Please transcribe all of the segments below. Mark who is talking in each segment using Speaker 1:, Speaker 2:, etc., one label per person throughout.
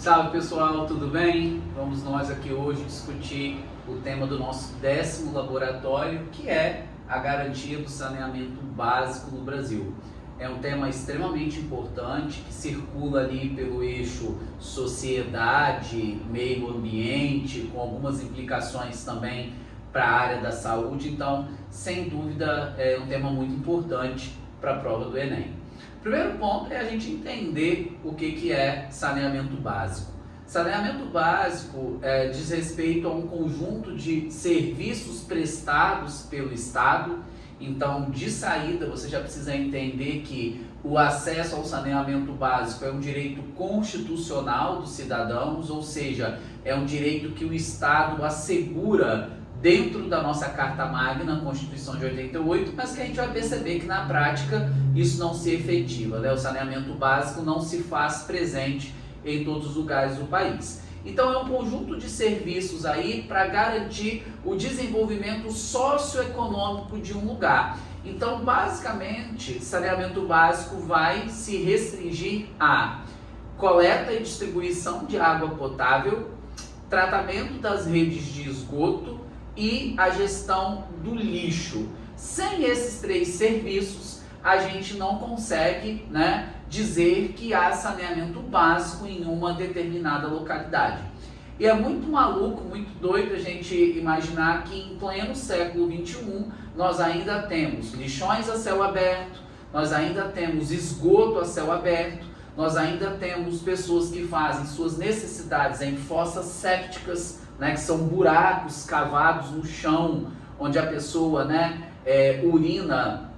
Speaker 1: Salve pessoal, tudo bem? Vamos nós aqui hoje discutir o tema do nosso 10º laboratório, que é a garantia do saneamento básico no Brasil. É um tema extremamente importante que circula ali pelo eixo sociedade, meio ambiente, com algumas implicações também para a área da saúde. Então, sem dúvida, é um tema muito importante para a prova do Enem. O primeiro ponto é a gente entender o que é saneamento básico. Saneamento básico diz respeito a um conjunto de serviços prestados pelo Estado. Então, de saída, você já precisa entender que o acesso ao saneamento básico é um direito constitucional dos cidadãos, ou seja, é um direito que o Estado assegura dentro da nossa Carta Magna, Constituição de 88, mas que a gente vai perceber que na prática isso não se efetiva, né? O saneamento básico não se faz presente em todos os lugares do país. Então é um conjunto de serviços aí para garantir o desenvolvimento socioeconômico de um lugar. Então, basicamente, saneamento básico vai se restringir a coleta e distribuição de água potável, tratamento das redes de esgoto e a gestão do lixo. Sem esses três serviços, a gente não consegue, dizer que há saneamento básico em uma determinada localidade. E é muito maluco, muito doido a gente imaginar que em pleno século XXI nós ainda temos lixões a céu aberto, nós ainda temos esgoto a céu aberto, nós ainda temos pessoas que fazem suas necessidades em fossas sépticas, que são buracos cavados no chão, onde a pessoa urina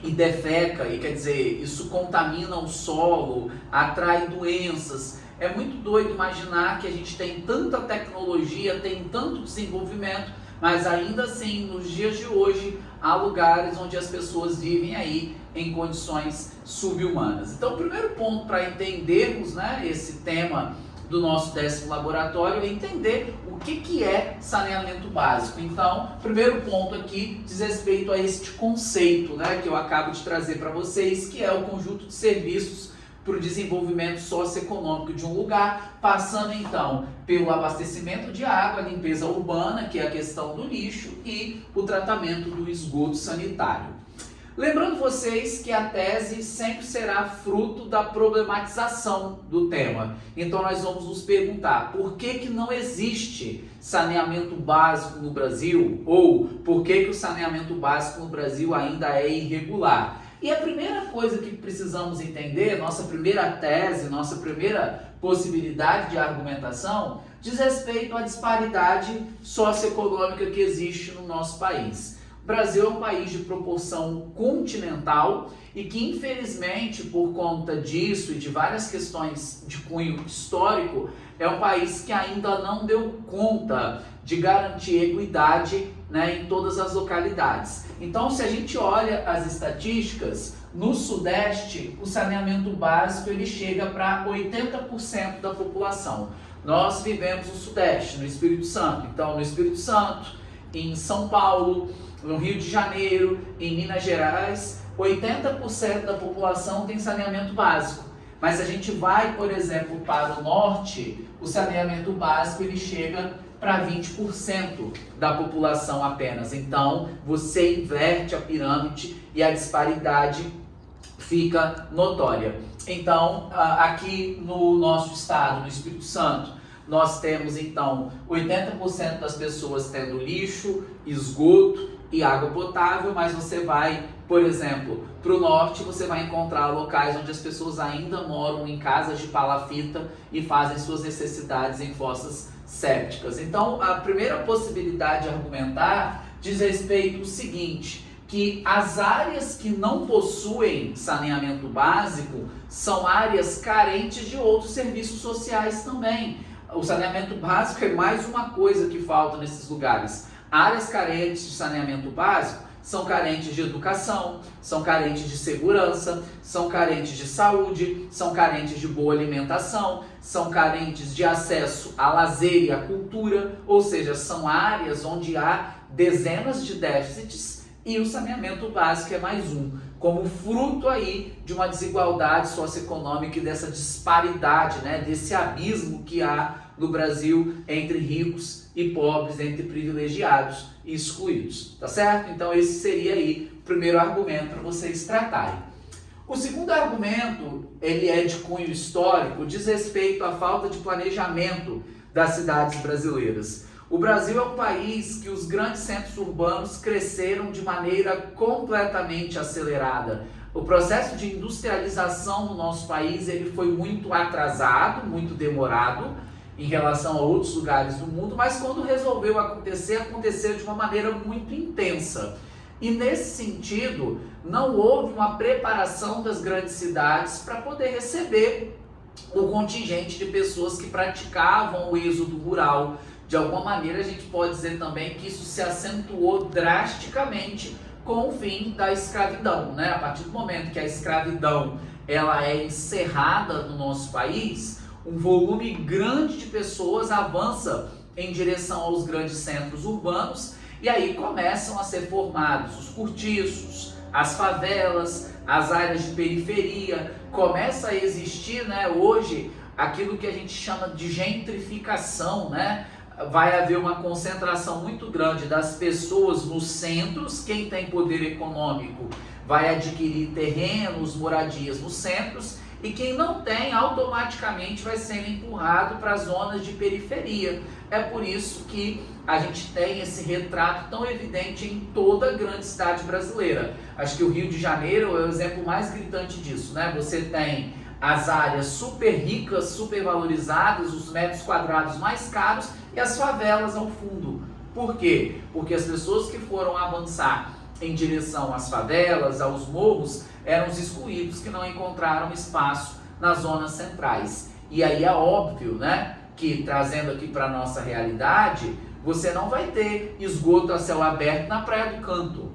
Speaker 1: e defeca, e quer dizer, isso contamina o solo, atrai doenças. É muito doido imaginar que a gente tem tanta tecnologia, tem tanto desenvolvimento, mas ainda assim, nos dias de hoje, há lugares onde as pessoas vivem aí em condições subhumanas. Então, o primeiro ponto para entendermos esse tema do nosso 10º laboratório é entender o que é saneamento básico. Então, o primeiro ponto aqui diz respeito a este conceito que eu acabo de trazer para vocês, que é o conjunto de serviços para o desenvolvimento socioeconômico de um lugar, passando então pelo abastecimento de água, a limpeza urbana, que é a questão do lixo, e o tratamento do esgoto sanitário. Lembrando vocês que a tese sempre será fruto da problematização do tema. Então nós vamos nos perguntar por que não existe saneamento básico no Brasil, ou por que o saneamento básico no Brasil ainda é irregular. E a primeira coisa que precisamos entender, nossa primeira tese, nossa primeira possibilidade de argumentação, diz respeito à disparidade socioeconômica que existe no nosso país. O Brasil é um país de proporção continental e que, infelizmente, por conta disso e de várias questões de cunho histórico, é um país que ainda não deu conta de garantir equidade em todas as localidades. Então, se a gente olha as estatísticas, no Sudeste, o saneamento básico ele chega para 80% da população. Nós vivemos no Sudeste, no Espírito Santo. Então, no Espírito Santo, em São Paulo, no Rio de Janeiro, em Minas Gerais, 80% da população tem saneamento básico. Mas se a gente vai, por exemplo, para o Norte, o saneamento básico ele chega para 20% da população apenas. Então, você inverte a pirâmide e a disparidade fica notória. Então, aqui no nosso estado, no Espírito Santo, nós temos então 80% das pessoas tendo lixo, esgoto e água potável, mas você vai, por exemplo, para o norte, você vai encontrar locais onde as pessoas ainda moram em casas de palafita e fazem suas necessidades em fossas sépticas. Então, a primeira possibilidade de argumentar diz respeito ao seguinte, que as áreas que não possuem saneamento básico são áreas carentes de outros serviços sociais também. O saneamento básico é mais uma coisa que falta nesses lugares. Áreas carentes de saneamento básico são carentes de educação, são carentes de segurança, são carentes de saúde, são carentes de boa alimentação, são carentes de acesso a lazer e à cultura, ou seja, são áreas onde há dezenas de déficits e o saneamento básico é mais um. como fruto aí de uma desigualdade socioeconômica e dessa disparidade, né, desse abismo que há no Brasil entre ricos e pobres, entre privilegiados e excluídos, tá certo? Então esse seria aí o primeiro argumento para vocês tratarem. O segundo argumento, ele é de cunho histórico, diz respeito à falta de planejamento das cidades brasileiras. O Brasil é um país que os grandes centros urbanos cresceram de maneira completamente acelerada. O processo de industrialização no nosso país ele foi muito atrasado, muito demorado em relação a outros lugares do mundo, mas quando resolveu acontecer, aconteceu de uma maneira muito intensa. E nesse sentido, não houve uma preparação das grandes cidades para poder receber o contingente de pessoas que praticavam o êxodo rural. De alguma maneira, a gente pode dizer também que isso se acentuou drasticamente com o fim da escravidão, né? A partir do momento que a escravidão ela é encerrada no nosso país, um volume grande de pessoas avança em direção aos grandes centros urbanos e aí começam a ser formados os cortiços, as favelas, as áreas de periferia. Começa a existir, né, hoje aquilo que a gente chama de gentrificação, né? Vai haver uma concentração muito grande das pessoas nos centros. Quem tem poder econômico vai adquirir terrenos, moradias nos centros, e quem não tem automaticamente vai ser empurrado para as zonas de periferia. É por isso que a gente tem esse retrato tão evidente em toda grande cidade brasileira. Acho que o Rio de Janeiro é o exemplo mais gritante disso, né? Você tem as áreas super ricas, super valorizadas, os metros quadrados mais caros e as favelas ao fundo. Por quê? Porque as pessoas que foram avançar em direção às favelas, aos morros, eram os excluídos que não encontraram espaço nas zonas centrais. E aí é óbvio, né, que trazendo aqui para a nossa realidade, você não vai ter esgoto a céu aberto na Praia do Canto,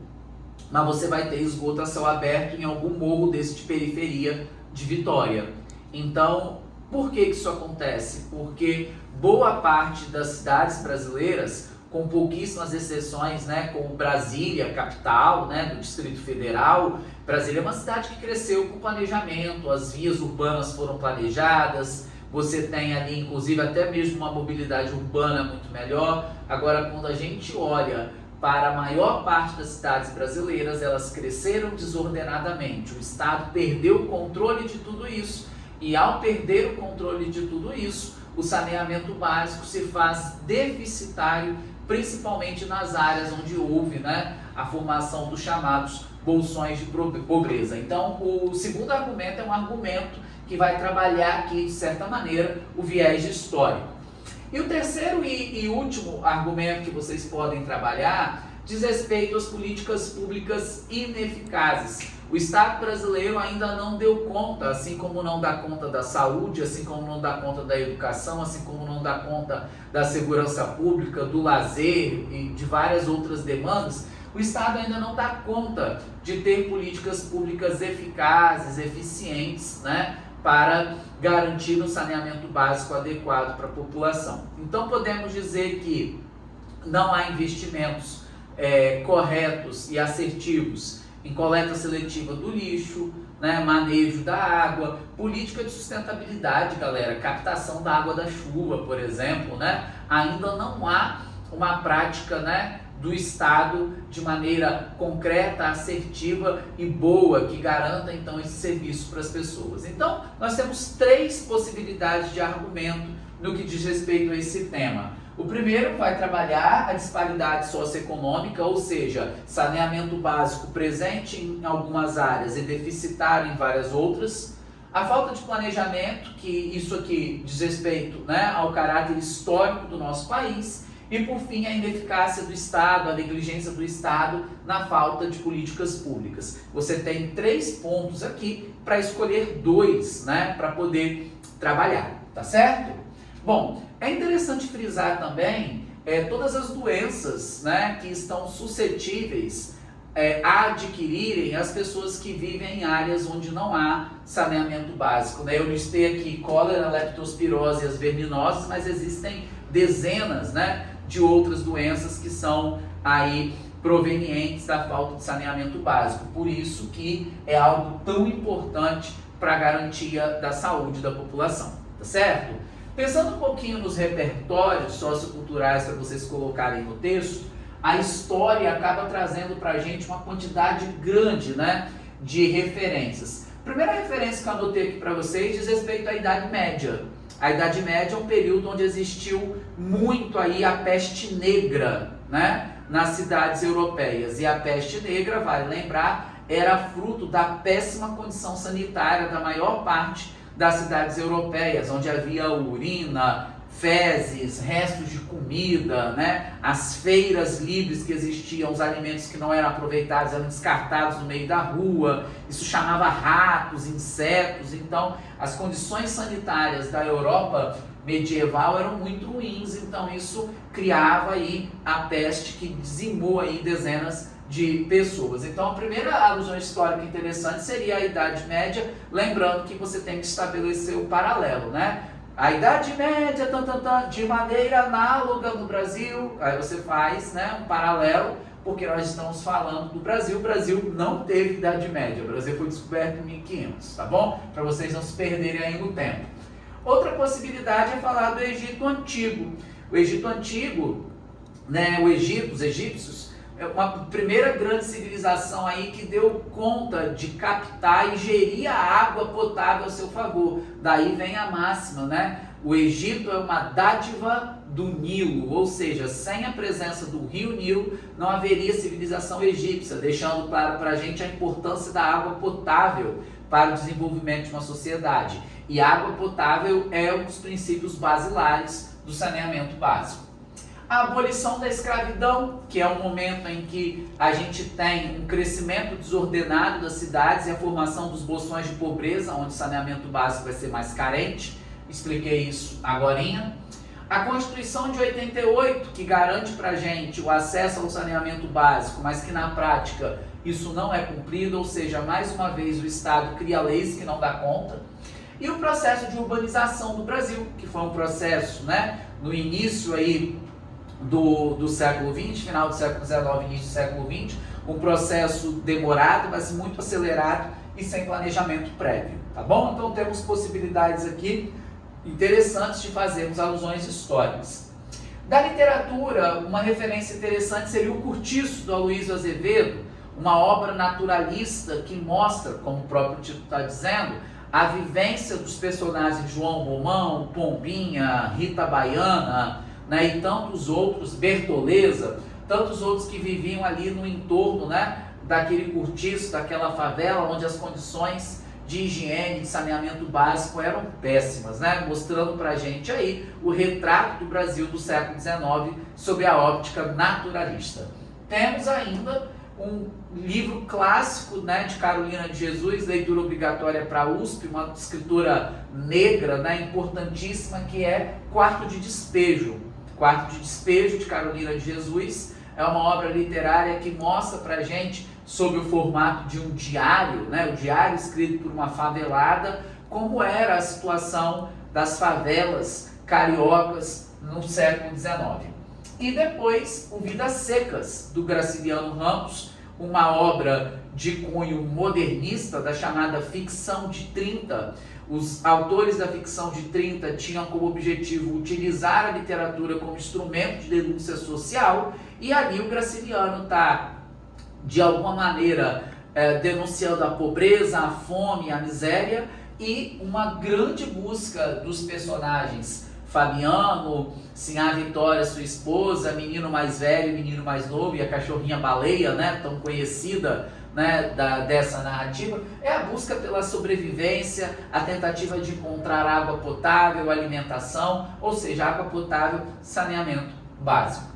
Speaker 1: mas você vai ter esgoto a céu aberto em algum morro desse de periferia de Vitória. Então, por que isso acontece? Porque boa parte das cidades brasileiras, com pouquíssimas exceções, né, como Brasília, capital, né, do Distrito Federal, Brasília é uma cidade que cresceu com planejamento, as vias urbanas foram planejadas, você tem ali inclusive até mesmo uma mobilidade urbana muito melhor. Agora, quando a gente olha para a maior parte das cidades brasileiras, elas cresceram desordenadamente. O Estado perdeu o controle de tudo isso e, ao perder o controle de tudo isso, o saneamento básico se faz deficitário, principalmente nas áreas onde houve, né, a formação dos chamados bolsões de pobreza. Então, o segundo argumento é um argumento que vai trabalhar aqui, de certa maneira, o viés histórico. E o terceiro e último argumento que vocês podem trabalhar diz respeito às políticas públicas ineficazes. O Estado brasileiro ainda não deu conta, assim como não dá conta da saúde, assim como não dá conta da educação, assim como não dá conta da segurança pública, do lazer e de várias outras demandas. O Estado ainda não dá conta de ter políticas públicas eficazes, eficientes, né, para garantir um saneamento básico adequado para a população. Então podemos dizer que não há investimentos corretos e assertivos em coleta seletiva do lixo, né, manejo da água, política de sustentabilidade, galera, captação da água da chuva, por exemplo, né, ainda não há uma prática, né, do Estado de maneira concreta, assertiva e boa, que garanta então esse serviço para as pessoas. Então, nós temos três possibilidades de argumento no que diz respeito a esse tema. O primeiro vai trabalhar a disparidade socioeconômica, ou seja, saneamento básico presente em algumas áreas e deficitário em várias outras. A falta de planejamento, que isso aqui diz respeito, né, ao caráter histórico do nosso país. E, por fim, a ineficácia do Estado, a negligência do Estado na falta de políticas públicas. Você tem 3 pontos aqui para escolher 2, né, para poder trabalhar, tá certo? Bom, é interessante frisar também todas as doenças, né, que estão suscetíveis a adquirirem as pessoas que vivem em áreas onde não há saneamento básico, né? Eu listei aqui cólera, leptospirose e as verminoses, mas existem dezenas, né, de outras doenças que são aí provenientes da falta de saneamento básico. Por isso que é algo tão importante para a garantia da saúde da população, tá certo? Pensando um pouquinho nos repertórios socioculturais para vocês colocarem no texto, a história acaba trazendo para a gente uma quantidade grande, né, de referências. A primeira referência que eu anotei aqui para vocês diz respeito à Idade Média. A Idade Média é um período onde existiu muito aí a peste negra, né, nas cidades europeias. E a peste negra, vale lembrar, era fruto da péssima condição sanitária da maior parte das cidades europeias, onde havia urina, fezes, restos de comida, né? As feiras livres que existiam, os alimentos que não eram aproveitados eram descartados no meio da rua, isso chamava ratos, insetos. Então as condições sanitárias da Europa medieval eram muito ruins, então isso criava aí a peste que dizimou aí dezenas de pessoas. Então a primeira alusão histórica interessante seria a Idade Média, lembrando que você tem que estabelecer o paralelo, né? A Idade Média, de maneira análoga no Brasil, aí você faz, né, um paralelo, porque nós estamos falando do Brasil. O Brasil não teve Idade Média, o Brasil foi descoberto em 1500, tá bom? Para vocês não se perderem aí no tempo. Outra possibilidade é falar do Egito Antigo. O Egito Antigo, né, os egípcios, é uma primeira grande civilização aí que deu conta de captar e gerir a água potável a seu favor. Daí vem a máxima, né? O Egito é uma dádiva do Nilo, ou seja, sem a presença do rio Nilo não haveria civilização egípcia, deixando claro para a gente a importância da água potável para o desenvolvimento de uma sociedade. E água potável é um dos princípios basilares do saneamento básico. A abolição da escravidão, que é um momento em que a gente tem um crescimento desordenado das cidades e a formação dos bolsões de pobreza, onde o saneamento básico vai ser mais carente. Expliquei isso agorinha. A Constituição de 88, que garante para a gente o acesso ao saneamento básico, mas que na prática isso não é cumprido, ou seja, mais uma vez o Estado cria leis que não dá conta. E o processo de urbanização do Brasil, que foi um processo, né, no início aí do século XX, final do século XIX, início do século XX, um processo demorado, mas muito acelerado e sem planejamento prévio, tá bom? Então temos possibilidades aqui interessantes de fazermos alusões históricas. Da literatura, uma referência interessante seria o Curtiço, do Aloysio Azevedo, uma obra naturalista que mostra, como o próprio título está dizendo, a vivência dos personagens João Romão, Pombinha, Rita Baiana, né, e tantos outros, Bertoleza, tantos outros que viviam ali no entorno, né, daquele cortiço, daquela favela, onde as condições de higiene, de saneamento básico eram péssimas, né, mostrando pra gente aí o retrato do Brasil do século XIX sob a óptica naturalista. Temos ainda um livro clássico, né, de Carolina de Jesus, leitura obrigatória para a USP, uma escritora negra, né, importantíssima, que é Quarto de Despejo. Quarto de Despejo, de Carolina de Jesus, é uma obra literária que mostra para a gente, sob o formato de um diário, né, o diário escrito por uma favelada, como era a situação das favelas cariocas no século XIX. E depois, o Vidas Secas, do Graciliano Ramos, uma obra de cunho modernista, da chamada ficção de 30. Os autores da ficção de 30 tinham como objetivo utilizar a literatura como instrumento de denúncia social, e ali o Graciliano está, de alguma maneira, denunciando a pobreza, a fome, a miséria, e uma grande busca dos personagens Fabiano, Sinhá Vitória, sua esposa, menino mais velho, menino mais novo, e a cachorrinha baleia, né, tão conhecida, né, dessa narrativa, é a busca pela sobrevivência, a tentativa de encontrar água potável, alimentação, ou seja, água potável, saneamento básico.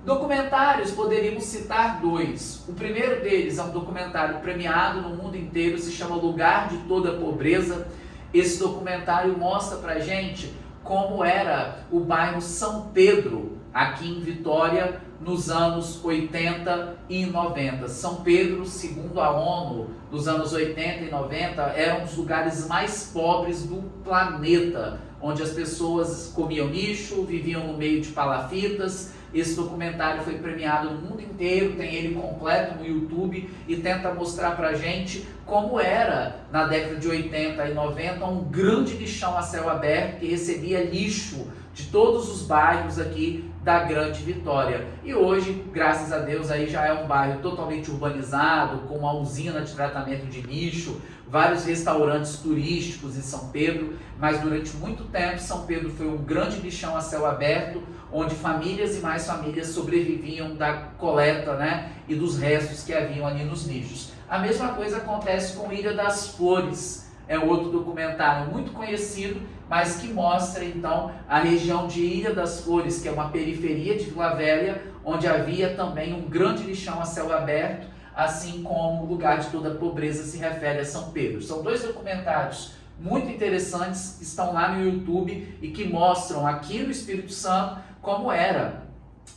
Speaker 1: Documentários, poderíamos citar dois. O primeiro deles é um documentário premiado no mundo inteiro, se chama Lugar de Toda Pobreza. Esse documentário mostra pra gente como era o bairro São Pedro, aqui em Vitória, nos anos 80 e 90. São Pedro, segundo a ONU, nos anos 80 e 90, era um dos lugares mais pobres do planeta, onde as pessoas comiam lixo, viviam no meio de palafitas, Esse documentário foi premiado no mundo inteiro, tem ele completo no YouTube e tenta mostrar pra gente como era na década de 80 e 90 um grande lixão a céu aberto que recebia lixo de todos os bairros aqui da Grande Vitória. E hoje, graças a Deus, aí já é um bairro totalmente urbanizado, com uma usina de tratamento de lixo, vários restaurantes turísticos em São Pedro, mas durante muito tempo São Pedro foi um grande lixão a céu aberto, onde famílias e mais famílias sobreviviam da coleta, né, e dos restos que haviam ali nos lixos. A mesma coisa acontece com Ilha das Flores, é outro documentário muito conhecido, mas que mostra então a região de Ilha das Flores, que é uma periferia de Vila Velha, onde havia também um grande lixão a céu aberto, assim como o lugar de toda a pobreza se refere a São Pedro. São dois documentários muito interessantes que estão lá no YouTube e que mostram aqui no Espírito Santo como era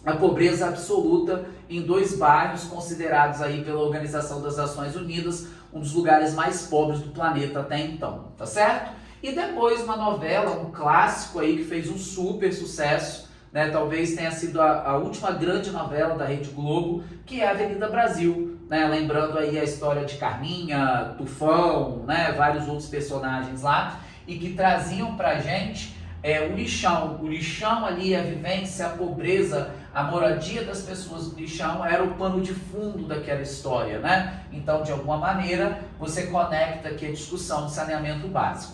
Speaker 1: a pobreza absoluta em dois bairros considerados aí pela Organização das Nações Unidas um dos lugares mais pobres do planeta até então, tá certo? E depois uma novela, um clássico aí que fez um super sucesso, né? Talvez tenha sido a última grande novela da Rede Globo, que é a Avenida Brasil, né? Lembrando aí a história de Carminha, Tufão, né? Vários outros personagens lá, e que traziam pra gente o lixão ali, a vivência, a pobreza, a moradia das pessoas do lixão era o pano de fundo daquela história, né? Então, de alguma maneira, você conecta aqui a discussão de saneamento básico.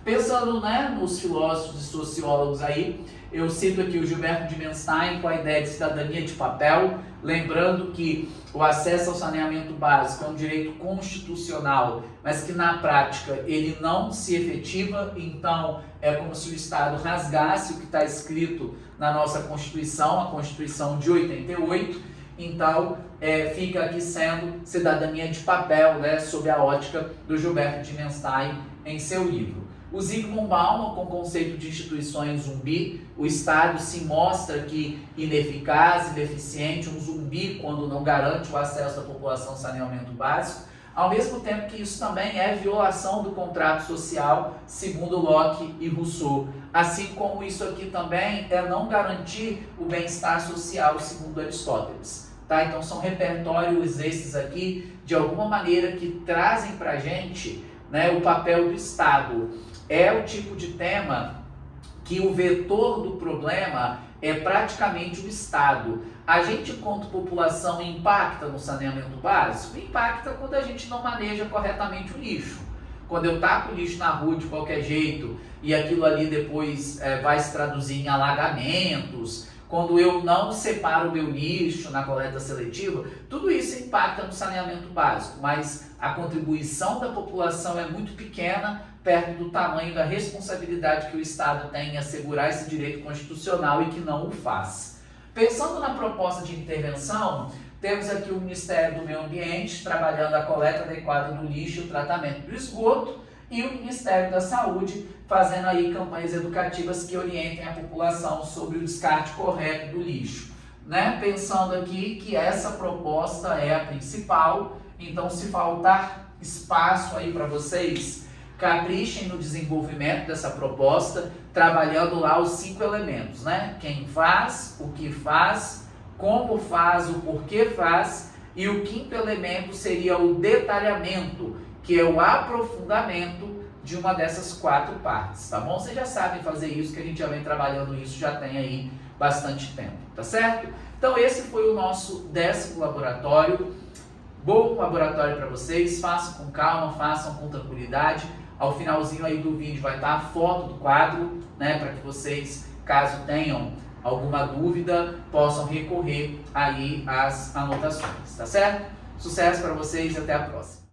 Speaker 1: Pensando, né, nos filósofos e sociólogos aí, eu cito aqui o Gilberto de Menstein com a ideia de cidadania de papel, lembrando que o acesso ao saneamento básico é um direito constitucional, mas que na prática ele não se efetiva, então é como se o Estado rasgasse o que está escrito na nossa Constituição, a Constituição de 88, então fica aqui sendo cidadania de papel, né, sob a ótica do Gilberto de Menstein em seu livro. O Zygmunt Bauman, com o conceito de instituições zumbi, o Estado se mostra que ineficaz, ineficiente, um zumbi quando não garante o acesso da população ao saneamento básico, ao mesmo tempo que isso também é violação do contrato social, segundo Locke e Rousseau. Assim como isso aqui também é não garantir o bem-estar social, segundo Aristóteles. Tá? Então são repertórios esses aqui, de alguma maneira, que trazem para a gente, né, o papel do Estado. É o tipo de tema que o vetor do problema é praticamente o Estado. A gente, enquanto população, impacta no saneamento básico? Impacta quando a gente não maneja corretamente o lixo. Quando eu taco o lixo na rua de qualquer jeito e aquilo ali depois vai se traduzir em alagamentos, quando eu não separo o meu lixo na coleta seletiva, tudo isso impacta no saneamento básico, mas a contribuição da população é muito pequena perto do tamanho da responsabilidade que o Estado tem em assegurar esse direito constitucional e que não o faz. Pensando na proposta de intervenção, temos aqui o Ministério do Meio Ambiente trabalhando a coleta adequada do lixo e o tratamento do esgoto, e o Ministério da Saúde fazendo aí campanhas educativas que orientem a população sobre o descarte correto do lixo. Né? Pensando aqui que essa proposta é a principal, então se faltar espaço aí para vocês, caprichem no desenvolvimento dessa proposta, trabalhando lá os 5 elementos, né? Quem faz, o que faz, como faz, o porquê faz, e o 5º elemento seria o detalhamento, que é o aprofundamento de uma dessas 4 partes, tá bom? Vocês já sabem fazer isso, que a gente já vem trabalhando isso, já tem aí bastante tempo, tá certo? Então esse foi o nosso 10º laboratório. Bom laboratório para vocês, façam com calma, façam com tranquilidade. Ao finalzinho aí do vídeo vai estar a foto do quadro, né, para que vocês, caso tenham alguma dúvida, possam recorrer aí às anotações, tá certo? Sucesso para vocês e até a próxima.